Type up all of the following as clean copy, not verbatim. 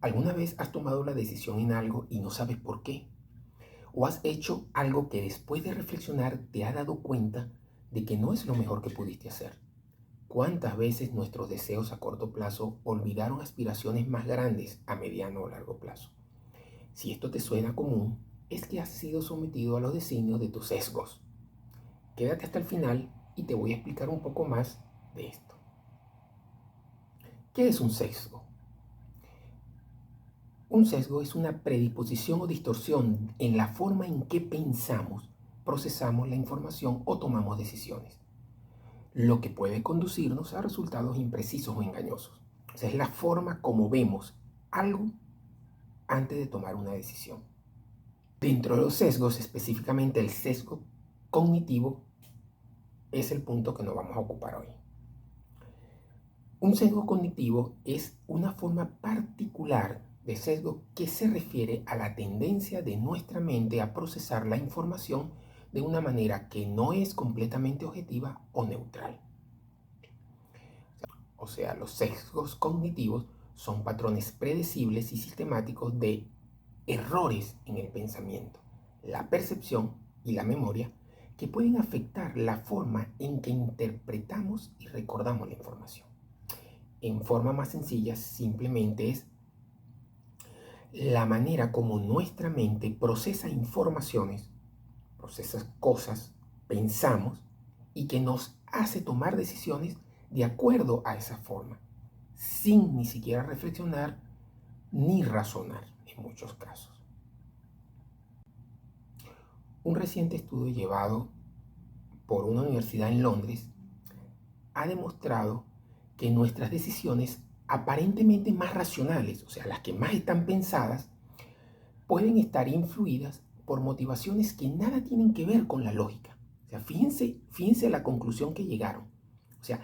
¿Alguna vez has tomado la decisión en algo y no sabes por qué? ¿O has hecho algo que después de reflexionar te has dado cuenta de que no es lo mejor que pudiste hacer? ¿Cuántas veces nuestros deseos a corto plazo olvidaron aspiraciones más grandes a mediano o largo plazo? Si esto te suena común, es que has sido sometido a los designios de tus sesgos. Quédate hasta el final y te voy a explicar un poco más de esto. ¿Qué es un sesgo? Un sesgo es una predisposición o distorsión en la forma en que pensamos, procesamos la información o tomamos decisiones, lo que puede conducirnos a resultados imprecisos o engañosos. O sea, es la forma como vemos algo antes de tomar una decisión. Dentro de los sesgos, específicamente el sesgo cognitivo, es el punto que nos vamos a ocupar hoy. Un sesgo cognitivo es una forma particular de sesgo que se refiere a la tendencia de nuestra mente a procesar la información de una manera que no es completamente objetiva o neutral. O sea, los sesgos cognitivos son patrones predecibles y sistemáticos de errores en el pensamiento, la percepción y la memoria que pueden afectar la forma en que interpretamos y recordamos la información. En forma más sencilla, simplemente es la manera como nuestra mente procesa informaciones, procesa cosas, pensamos y que nos hace tomar decisiones de acuerdo a esa forma, sin ni siquiera reflexionar ni razonar en muchos casos. Un reciente estudio llevado por una universidad en Londres ha demostrado que nuestras decisiones aparentemente más racionales, o sea, las que más están pensadas, pueden estar influidas por motivaciones que nada tienen que ver con la lógica. O sea, fíjense la conclusión que llegaron. O sea,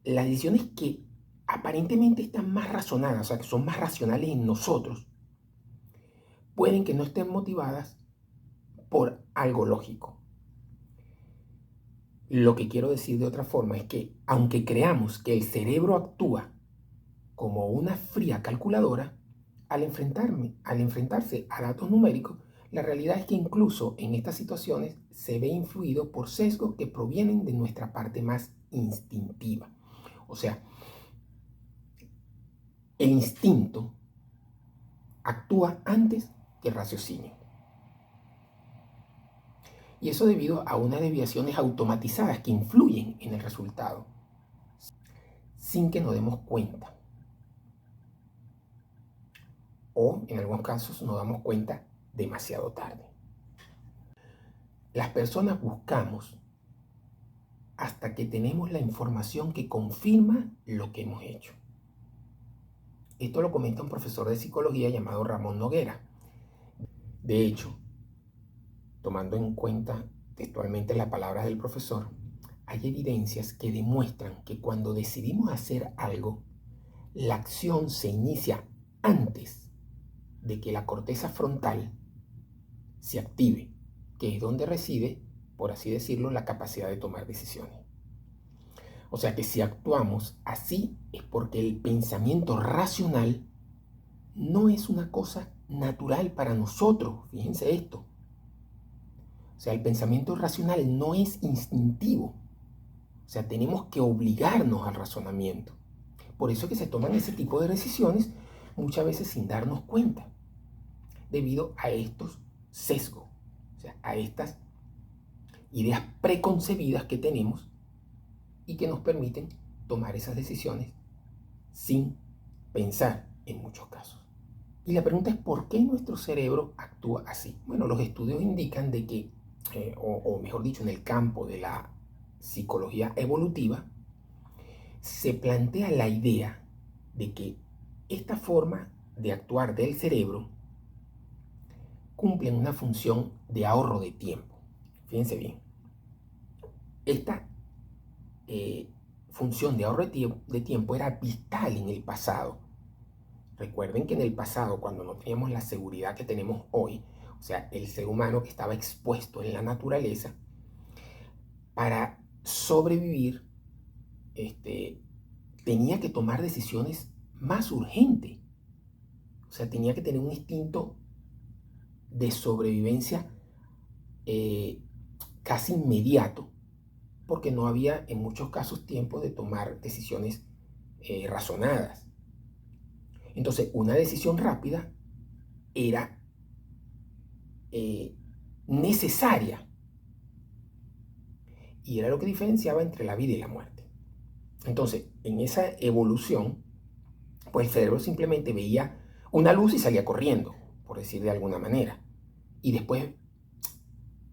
las decisiones que aparentemente están más razonadas, o sea, que son más racionales en nosotros, pueden que no estén motivadas por algo lógico. Lo que quiero decir de otra forma es que, aunque creamos que el cerebro actúa como una fría calculadora, al enfrentarse a datos numéricos, la realidad es que incluso en estas situaciones se ve influido por sesgos que provienen de nuestra parte más instintiva. O sea, el instinto actúa antes que el raciocinio. Y eso debido a unas desviaciones automatizadas que influyen en el resultado, sin que nos demos cuenta. O en algunos casos nos damos cuenta demasiado tarde. Las personas buscamos hasta que tenemos la información que confirma lo que hemos hecho. Esto lo comenta un profesor de psicología llamado Ramón Noguera. De hecho, tomando en cuenta textualmente las palabras del profesor, hay evidencias que demuestran que cuando decidimos hacer algo, la acción se inicia antes de que la corteza frontal se active, que es donde reside, por así decirlo, la capacidad de tomar decisiones. O sea que si actuamos así es porque el pensamiento racional no es una cosa natural para nosotros. Fíjense esto. O sea, el pensamiento racional no es instintivo. O sea, tenemos que obligarnos al razonamiento. Por eso es que se toman ese tipo de decisiones muchas veces sin darnos cuenta, debido a estos sesgos, o sea, a estas ideas preconcebidas que tenemos y que nos permiten tomar esas decisiones sin pensar en muchos casos. Y la pregunta es ¿por qué nuestro cerebro actúa así? Bueno, los estudios indican de que, o mejor dicho, en el campo de la psicología evolutiva, se plantea la idea de que esta forma de actuar del cerebro cumple una función de ahorro de tiempo. Fíjense bien, esta función de ahorro de tiempo era vital en el pasado. Recuerden que en el pasado, cuando no teníamos la seguridad que tenemos hoy, o sea, el ser humano que estaba expuesto en la naturaleza, para sobrevivir, tenía que tomar decisiones más urgentes. sea, tenía que tener un instinto de sobrevivencia casi inmediato, porque no había en muchos casos tiempo de tomar decisiones razonadas. Entonces, una decisión rápida era necesaria y era lo que diferenciaba entre la vida y la muerte. Entonces, en esa evolución, pues el cerebro simplemente veía una luz y salía corriendo, por decir de alguna manera. Y después,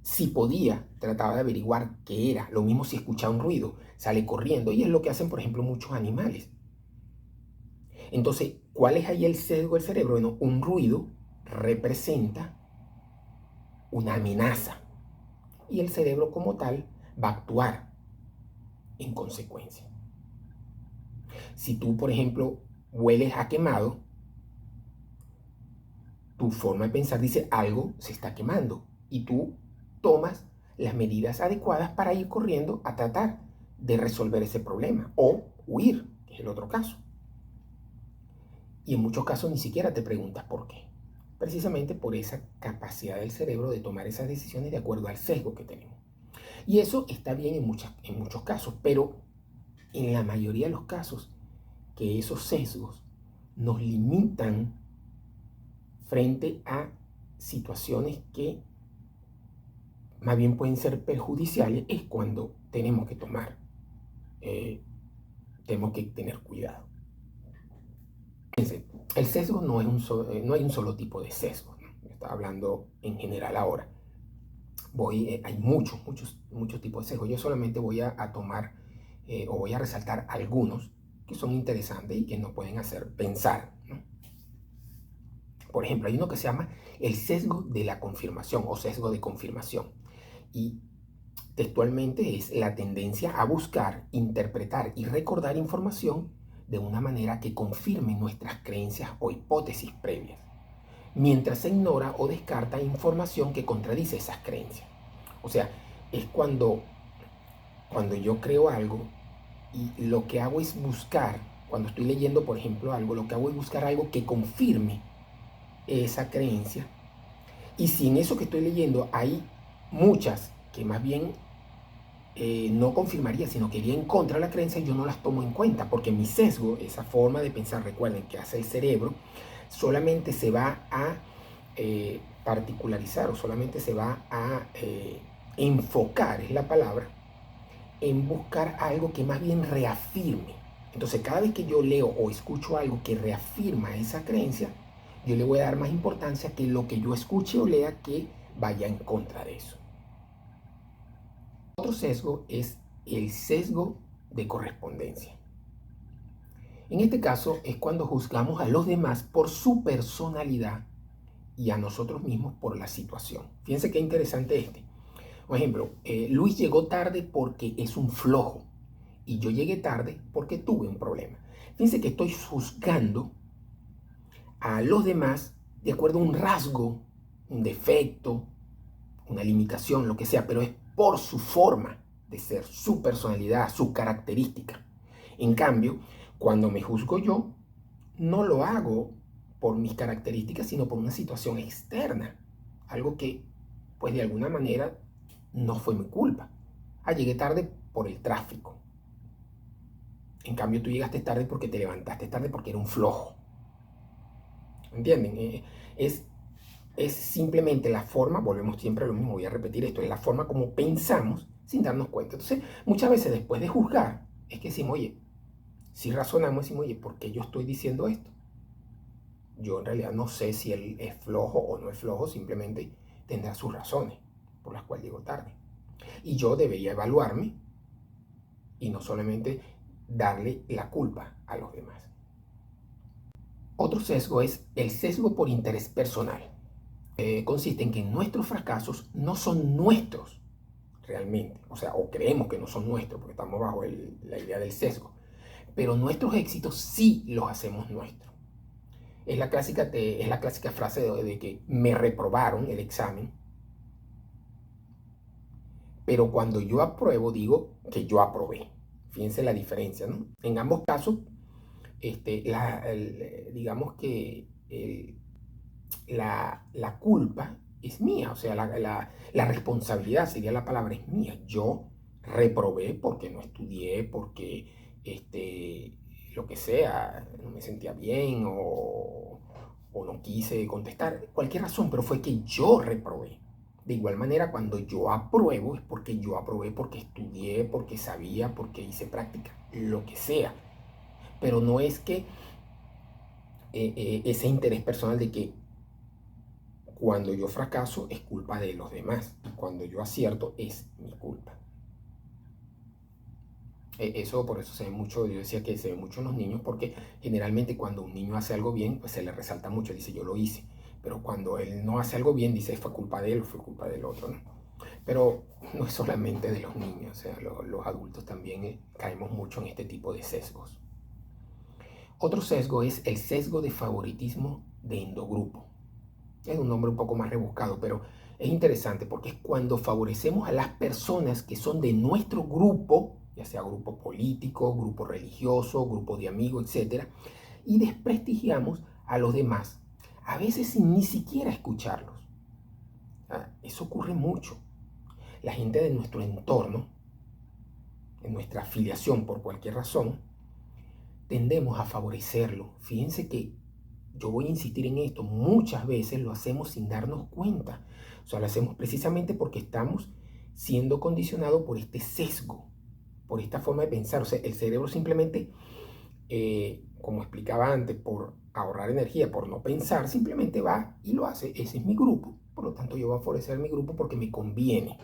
si podía, trataba de averiguar qué era. Lo mismo si escuchaba un ruido, sale corriendo. Y es lo que hacen, por ejemplo, muchos animales. Entonces, ¿cuál es ahí el sesgo del cerebro? Bueno, un ruido representa una amenaza. Y el cerebro como tal va a actuar en consecuencia. Si tú, por ejemplo, hueles a quemado, tu forma de pensar dice algo se está quemando y tú tomas las medidas adecuadas para ir corriendo a tratar de resolver ese problema o huir, que es el otro caso. Y en muchos casos ni siquiera te preguntas por qué. Precisamente por esa capacidad del cerebro de tomar esas decisiones de acuerdo al sesgo que tenemos. Y eso está bien en muchos casos, pero en la mayoría de los casos que esos sesgos nos limitan frente a situaciones que más bien pueden ser perjudiciales, es cuando tenemos que tenemos que tener cuidado. Fíjense, el sesgo no hay un solo tipo de sesgo, ¿no? Estaba hablando en general ahora. Hay muchos tipos de sesgo. Yo solamente voy a tomar o voy a resaltar algunos que son interesantes y que nos pueden hacer pensar, ¿no? Por ejemplo, hay uno que se llama el sesgo de la confirmación o sesgo de confirmación. Y textualmente es la tendencia a buscar, interpretar y recordar información de una manera que confirme nuestras creencias o hipótesis previas, mientras se ignora o descarta información que contradice esas creencias. O sea, es cuando yo creo algo y lo que hago es buscar, cuando estoy leyendo, por ejemplo, algo, lo que hago es buscar algo que confirme esa creencia. Y si en eso que estoy leyendo hay muchas que más bien no confirmaría, sino que iría en contra de la creencia, yo no las tomo en cuenta, porque mi sesgo, esa forma de pensar, recuerden, que hace el cerebro, solamente se va a particularizar o solamente se va a enfocar, es la palabra, en buscar algo que más bien reafirme. Entonces, cada vez que yo leo o escucho algo que reafirma esa creencia, yo le voy a dar más importancia que lo que yo escuche o lea que vaya en contra de eso. Otro sesgo es el sesgo de correspondencia. En este caso es cuando juzgamos a los demás por su personalidad y a nosotros mismos por la situación. Fíjense qué interesante este. Por ejemplo, Luis llegó tarde porque es un flojo y yo llegué tarde porque tuve un problema. Fíjense que estoy juzgando a los demás de acuerdo a un rasgo, un defecto, una limitación, lo que sea, pero es por su forma de ser, su personalidad, su característica. En cambio, cuando me juzgo yo, no lo hago por mis características, sino por una situación externa. Algo que, pues de alguna manera, no fue mi culpa. Llegué tarde por el tráfico. En cambio, tú llegaste tarde porque te levantaste tarde porque era un flojo. ¿Entienden? Es simplemente la forma, volvemos siempre a lo mismo, voy a repetir esto, es la forma como pensamos sin darnos cuenta. Entonces, muchas veces después de juzgar, es que decimos, oye, si razonamos, decimos, oye, ¿por qué yo estoy diciendo esto? Yo en realidad no sé si él es flojo o no es flojo, simplemente tendrá sus razones por las cuales llego tarde. Y yo debería evaluarme y no solamente darle la culpa a los demás. Otro sesgo es el sesgo por interés personal. Consiste en que nuestros fracasos no son nuestros realmente, o sea, o creemos que no son nuestros porque estamos bajo la idea del sesgo, pero nuestros éxitos sí los hacemos nuestros. Es la clásica frase de que me reprobaron el examen, pero cuando yo apruebo digo que yo aprobé. Fíjense la diferencia, ¿no? En ambos casos, digamos que la culpa es mía, o sea, la responsabilidad sería la palabra, es mía. Yo reprobé porque no estudié, porque lo que sea, no me sentía bien o no quise contestar, cualquier razón, pero fue que yo reprobé. De igual manera, cuando yo apruebo, es porque yo aprobé, porque estudié, porque sabía, porque hice práctica, lo que sea. Pero no es que ese interés personal de que cuando yo fracaso es culpa de los demás y cuando yo acierto es mi culpa. Eso por eso se ve mucho, yo decía que se ve mucho en los niños porque generalmente cuando un niño hace algo bien, pues se le resalta mucho, dice yo lo hice. Pero cuando él no hace algo bien, dice fue culpa de él, fue culpa del otro, ¿no? Pero no es solamente de los niños, o sea, los adultos también caemos mucho en este tipo de sesgos. Otro sesgo es el sesgo de favoritismo de endogrupo. Es un nombre un poco más rebuscado, pero es interesante porque es cuando favorecemos a las personas que son de nuestro grupo, ya sea grupo político, grupo religioso, grupo de amigos, etc., y desprestigiamos a los demás, a veces sin ni siquiera escucharlos. Eso ocurre mucho. La gente de nuestro entorno, en nuestra afiliación por cualquier razón, tendemos a favorecerlo. Fíjense que yo voy a insistir en esto, muchas veces lo hacemos sin darnos cuenta. O sea, lo hacemos precisamente porque estamos siendo condicionados por este sesgo, por esta forma de pensar. O sea, el cerebro simplemente, como explicaba antes, por ahorrar energía, por no pensar, simplemente va y lo hace. Ese es mi grupo. Por lo tanto, yo voy a favorecer a mi grupo porque me conviene.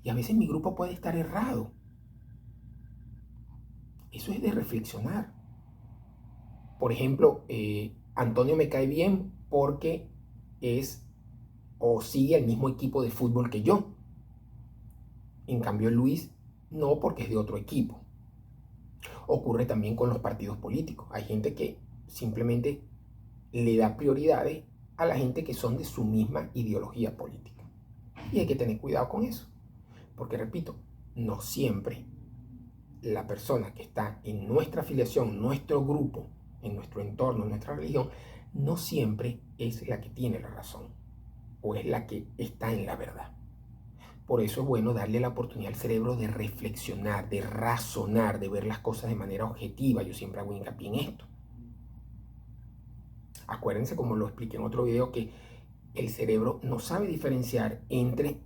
Y a veces mi grupo puede estar errado. Eso es de reflexionar. Por ejemplo, Antonio me cae bien porque es o sigue el mismo equipo de fútbol que yo. En cambio, Luis no, porque es de otro equipo. Ocurre también con los partidos políticos. Hay gente que simplemente le da prioridades a la gente que son de su misma ideología política. Y hay que tener cuidado con eso. Porque, repito, no siempre la persona que está en nuestra afiliación, nuestro grupo, en nuestro entorno, en nuestra religión, no siempre es la que tiene la razón o es la que está en la verdad. Por eso es bueno darle la oportunidad al cerebro de reflexionar, de razonar, de ver las cosas de manera objetiva. Yo siempre hago hincapié en esto. Acuérdense, como lo expliqué en otro video, que el cerebro no sabe diferenciar entre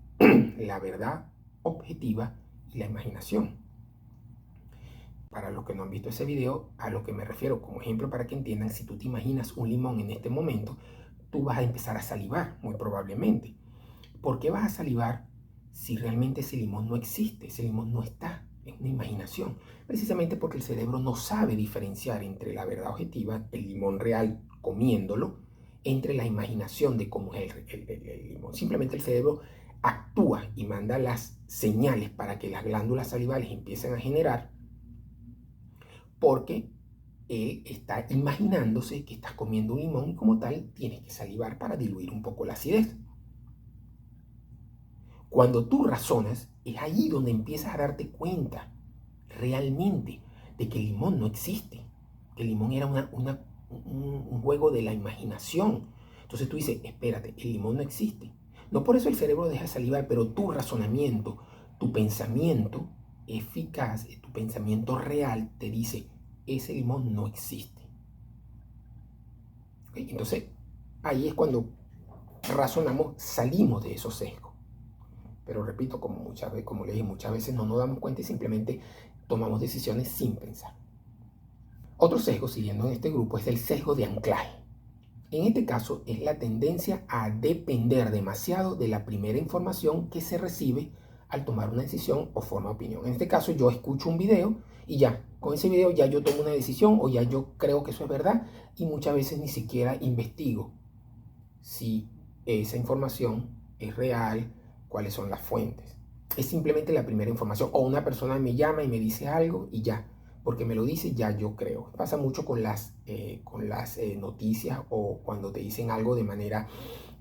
la verdad objetiva y la imaginación. Para los que no han visto ese video, a lo que me refiero como ejemplo para que entiendan, si tú te imaginas un limón en este momento, tú vas a empezar a salivar, muy probablemente. ¿Por qué vas a salivar si realmente ese limón no existe? Ese limón no está, es una imaginación. Precisamente porque el cerebro no sabe diferenciar entre la verdad objetiva, el limón real comiéndolo, entre la imaginación de cómo es el limón. Simplemente el cerebro actúa y manda las señales para que las glándulas salivales empiecen a generar, porque él está imaginándose que estás comiendo un limón y como tal tienes que salivar para diluir un poco la acidez. Cuando tú razonas, es ahí donde empiezas a darte cuenta realmente de que el limón no existe, que el limón era un juego de la imaginación. Entonces tú dices, espérate, el limón no existe. No por eso el cerebro deja de salivar, pero tu razonamiento, tu pensamiento eficaz, tu pensamiento real te dice, ese limón no existe. ¿Okay? Entonces, ahí es cuando razonamos, salimos de esos sesgos. Pero repito, como le dije, muchas veces no nos damos cuenta y simplemente tomamos decisiones sin pensar. Otro sesgo, siguiendo en este grupo, es el sesgo de anclaje. En este caso es la tendencia a depender demasiado de la primera información que se recibe al tomar una decisión o formar opinión. En este caso yo escucho un video y ya, con ese video ya yo tomo una decisión o ya yo creo que eso es verdad y muchas veces ni siquiera investigo si esa información es real, cuáles son las fuentes. Es simplemente la primera información. O una persona me llama y me dice algo y ya, porque me lo dice, ya yo creo. Pasa mucho con las noticias o cuando te dicen algo de manera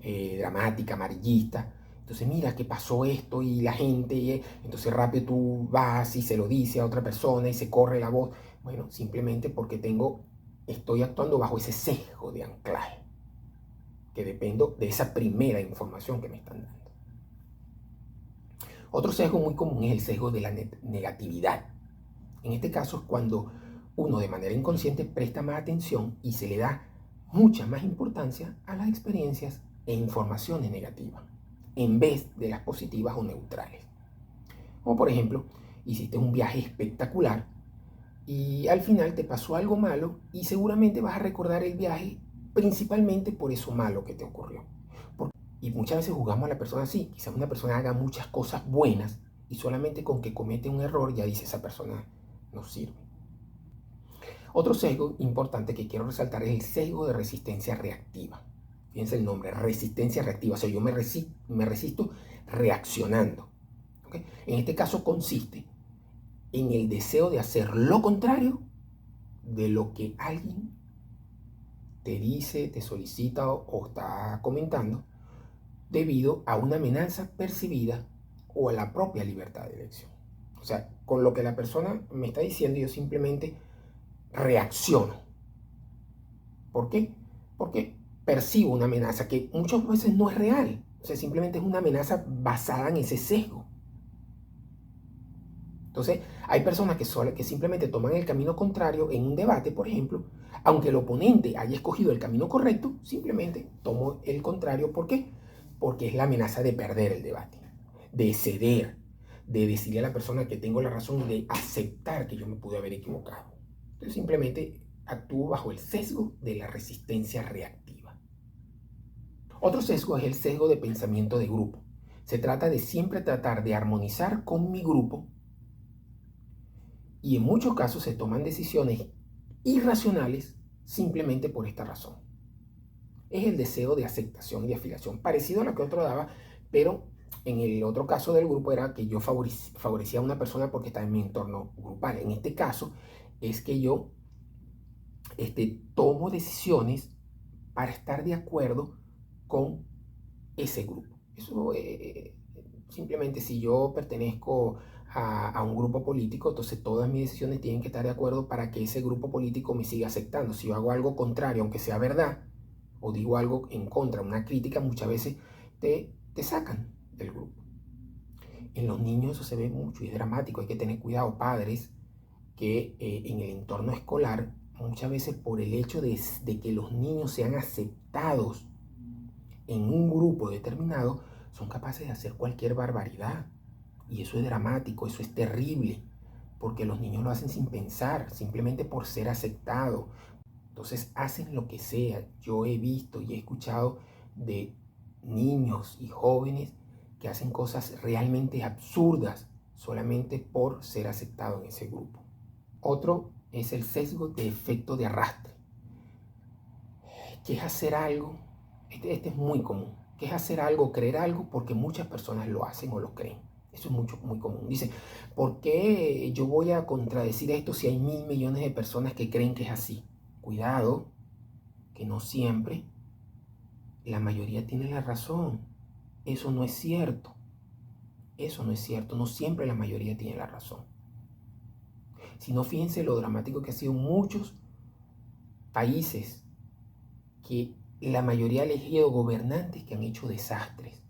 dramática, amarillista. Entonces, mira que pasó esto y la gente, entonces rápido tú vas y se lo dice a otra persona y se corre la voz. Bueno, simplemente porque tengo estoy actuando bajo ese sesgo de anclaje, que dependo de esa primera información que me están dando. Otro sesgo muy común es el sesgo de la negatividad. En este caso es cuando uno de manera inconsciente presta más atención y se le da mucha más importancia a las experiencias e informaciones negativas, en vez de las positivas o neutrales. O por ejemplo, hiciste un viaje espectacular y al final te pasó algo malo y seguramente vas a recordar el viaje principalmente por eso malo que te ocurrió. Y muchas veces juzgamos a la persona así. Quizás una persona haga muchas cosas buenas y solamente con que comete un error ya dice esa persona no sirve. Otro sesgo importante que quiero resaltar es el sesgo de resistencia reactiva. Fíjense el nombre, resistencia reactiva. O sea, yo me resisto reaccionando. ¿Okay? En este caso consiste en el deseo de hacer lo contrario de lo que alguien te dice, te solicita o está comentando, debido a una amenaza percibida o a la propia libertad de elección. O sea, con lo que la persona me está diciendo, yo simplemente reacciono. ¿Por qué? Porque percibo una amenaza que muchas veces no es real. O sea, simplemente es una amenaza basada en ese sesgo. Entonces, hay personas que simplemente toman el camino contrario en un debate, por ejemplo, aunque el oponente haya escogido el camino correcto, simplemente tomo el contrario. ¿Por qué? Porque es la amenaza de perder el debate, de ceder, de decirle a la persona que tengo la razón y de aceptar que yo me pude haber equivocado. Entonces, simplemente actúo bajo el sesgo de la resistencia reactiva. Otro sesgo es el sesgo de pensamiento de grupo. Se trata de siempre tratar de armonizar con mi grupo y en muchos casos se toman decisiones irracionales simplemente por esta razón. Es el deseo de aceptación y de afiliación, parecido a lo que otro daba, pero en el otro caso del grupo era que yo favorecía a una persona porque estaba en mi entorno grupal. En este caso es que yo tomo decisiones para estar de acuerdo con ese grupo. Eso simplemente si yo pertenezco a un grupo político, entonces todas mis decisiones tienen que estar de acuerdo para que ese grupo político me siga aceptando. Si yo hago algo contrario, aunque sea verdad, o digo algo en contra, una crítica, muchas veces te sacan del grupo. En los niños eso se ve mucho y es dramático. Hay que tener cuidado, padres, que en el entorno escolar, muchas veces por el hecho de que los niños sean aceptados en un grupo determinado, son capaces de hacer cualquier barbaridad. Y eso es dramático, eso es terrible, porque los niños lo hacen sin pensar, simplemente por ser aceptados. Entonces hacen lo que sea. Yo he visto y he escuchado de niños y jóvenes que hacen cosas realmente absurdas solamente por ser aceptados en ese grupo. Otro es el sesgo de efecto de arrastre, que es hacer algo, este es muy común, que es hacer algo, creer algo porque muchas personas lo hacen o lo creen. Eso es muy común. Dice, ¿por qué yo voy a contradecir esto si hay 1.000 millones de personas que creen que es así? Cuidado, que no siempre la mayoría tiene la razón. Eso no es cierto. Eso no es cierto. No siempre la mayoría tiene la razón. Si no, fíjense lo dramático que ha sido muchos países que la mayoría ha elegido gobernantes que han hecho desastres.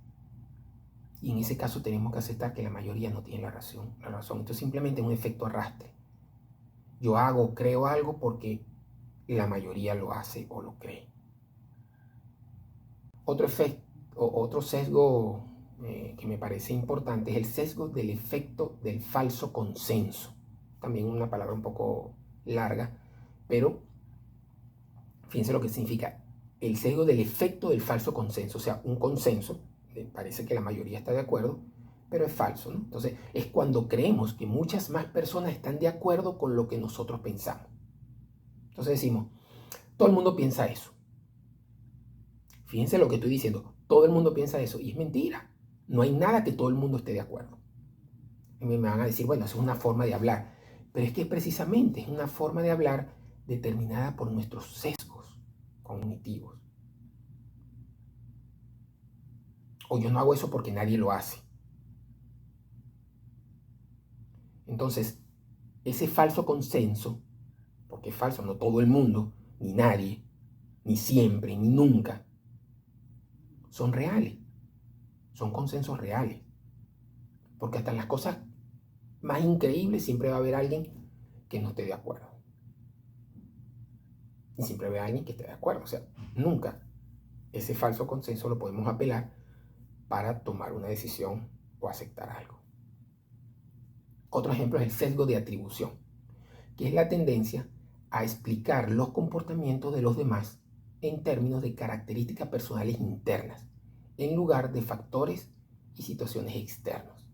Y en ese caso tenemos que aceptar que la mayoría no tiene la razón. Entonces simplemente es un efecto arrastre. Yo creo algo porque la mayoría lo hace o lo cree. Otro sesgo que me parece importante es el sesgo del efecto del falso consenso. También una palabra un poco larga, pero fíjense lo que significa el sesgo del efecto del falso consenso. O sea, un consenso, parece que la mayoría está de acuerdo, pero es falso, ¿no? Entonces, es cuando creemos que muchas más personas están de acuerdo con lo que nosotros pensamos. Entonces decimos, todo el mundo piensa eso. Fíjense lo que estoy diciendo, todo el mundo piensa eso y es mentira. No hay nada que todo el mundo esté de acuerdo. Y me van a decir, bueno, eso es una forma de hablar. Pero es que precisamente es una forma de hablar determinada por nuestros sesgos cognitivos. O yo no hago eso porque nadie lo hace. Entonces, ese falso consenso, porque es falso, no todo el mundo, ni nadie, ni siempre, ni nunca, son reales, son consensos reales. Porque hasta en las cosas más increíbles siempre va a haber alguien que no esté de acuerdo. Y siempre va a haber alguien que esté de acuerdo. O sea, nunca ese falso consenso lo podemos apelar para tomar una decisión o aceptar algo. Otro ejemplo es el sesgo de atribución, que es la tendencia a explicar los comportamientos de los demás en términos de características personales internas, en lugar de factores y situaciones externos.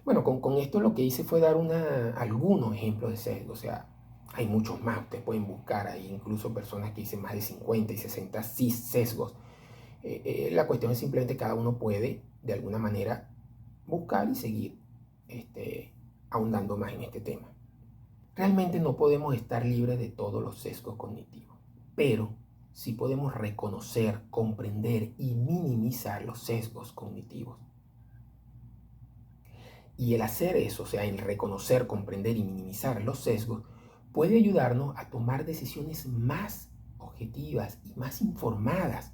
Bueno, con esto lo que hice fue dar algunos ejemplos de sesgo. O sea, hay muchos más, ustedes pueden buscar, hay incluso personas que dicen más de 50 y 60 sesgos. La cuestión es simplemente cada uno puede de alguna manera buscar y seguir ahondando más en este tema. Realmente no podemos estar libres de todos los sesgos cognitivos, pero sí podemos reconocer, comprender y minimizar los sesgos cognitivos. Y el hacer eso, o sea, el reconocer, comprender y minimizar los sesgos, puede ayudarnos a tomar decisiones más objetivas y más informadas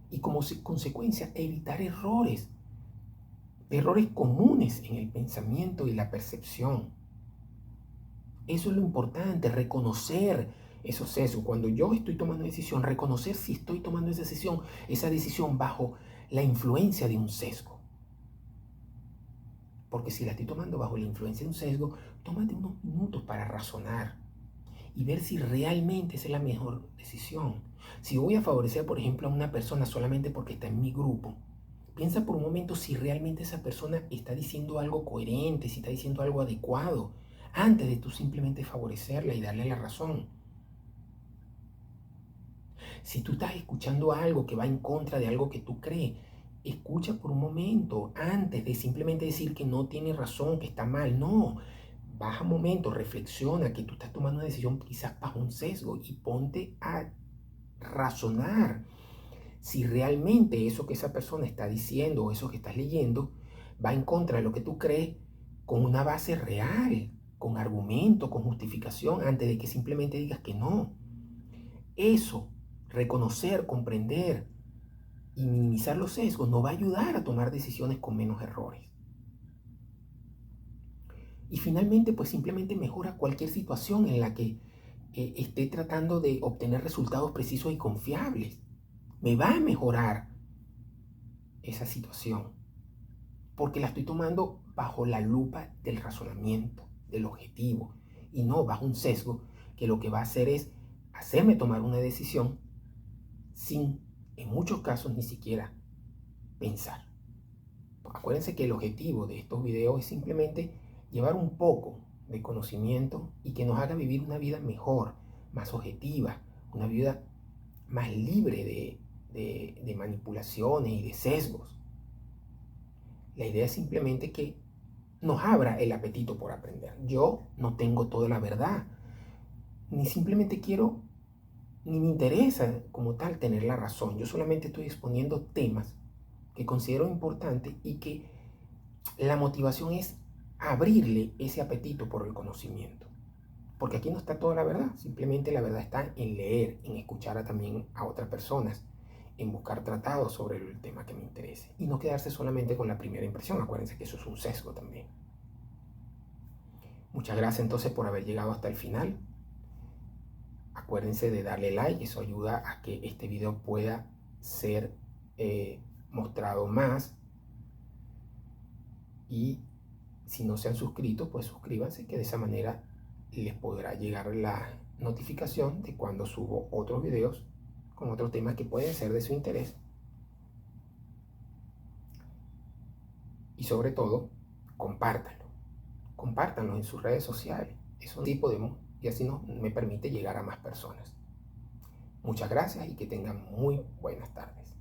y como consecuencia evitar errores comunes en el pensamiento y la percepción. Eso es lo importante, reconocer esos sesgos. Cuando yo estoy tomando una decisión, reconocer si estoy tomando esa decisión bajo la influencia de un sesgo. Porque si la estoy tomando bajo la influencia de un sesgo, tómate unos minutos para razonar y ver si realmente esa es la mejor decisión. Si voy a favorecer, por ejemplo, a una persona solamente porque está en mi grupo, piensa por un momento si realmente esa persona está diciendo algo coherente, si está diciendo algo adecuado, antes de tú simplemente favorecerla y darle la razón. Si tú estás escuchando algo que va en contra de algo que tú crees, escucha por un momento antes de simplemente decir que no tiene razón, que está mal. No, baja un momento, reflexiona que tú estás tomando una decisión quizás bajo un sesgo y ponte a razonar si realmente eso que esa persona está diciendo o eso que estás leyendo va en contra de lo que tú crees con una base real, con argumento, con justificación, antes de que simplemente digas que no. Eso, reconocer, comprender y minimizar los sesgos nos va a ayudar a tomar decisiones con menos errores. Y finalmente, pues simplemente mejora cualquier situación en la que esté tratando de obtener resultados precisos y confiables. Me va a mejorar esa situación porque la estoy tomando bajo la lupa del razonamiento, del objetivo, y no bajo un sesgo que lo que va a hacer es hacerme tomar una decisión sin, en muchos casos, ni siquiera pensar. Acuérdense que el objetivo de estos videos es simplemente llevar un poco de conocimiento y que nos haga vivir una vida mejor, más objetiva, una vida más libre de manipulaciones y de sesgos. La idea es simplemente que nos abra el apetito por aprender. Yo no tengo toda la verdad, ni simplemente quiero, ni me interesa como tal tener la razón. Yo solamente estoy exponiendo temas que considero importantes y que la motivación es abrirle ese apetito por el conocimiento. Porque aquí no está toda la verdad, simplemente la verdad está en leer, en escuchar también a otras personas, en buscar tratados sobre el tema que me interese y no quedarse solamente con la primera impresión. Acuérdense que eso es un sesgo también. Muchas gracias entonces por haber llegado hasta el final. Acuérdense de darle like, eso ayuda a que este video pueda ser mostrado más. Y si no se han suscrito, pues suscríbanse, que de esa manera les podrá llegar la notificación de cuando subo otros videos con otros temas que pueden ser de su interés. Y sobre todo, compártanlo. Compártanlo en sus redes sociales. Eso sí podemos, y así me permite llegar a más personas. Muchas gracias y que tengan muy buenas tardes.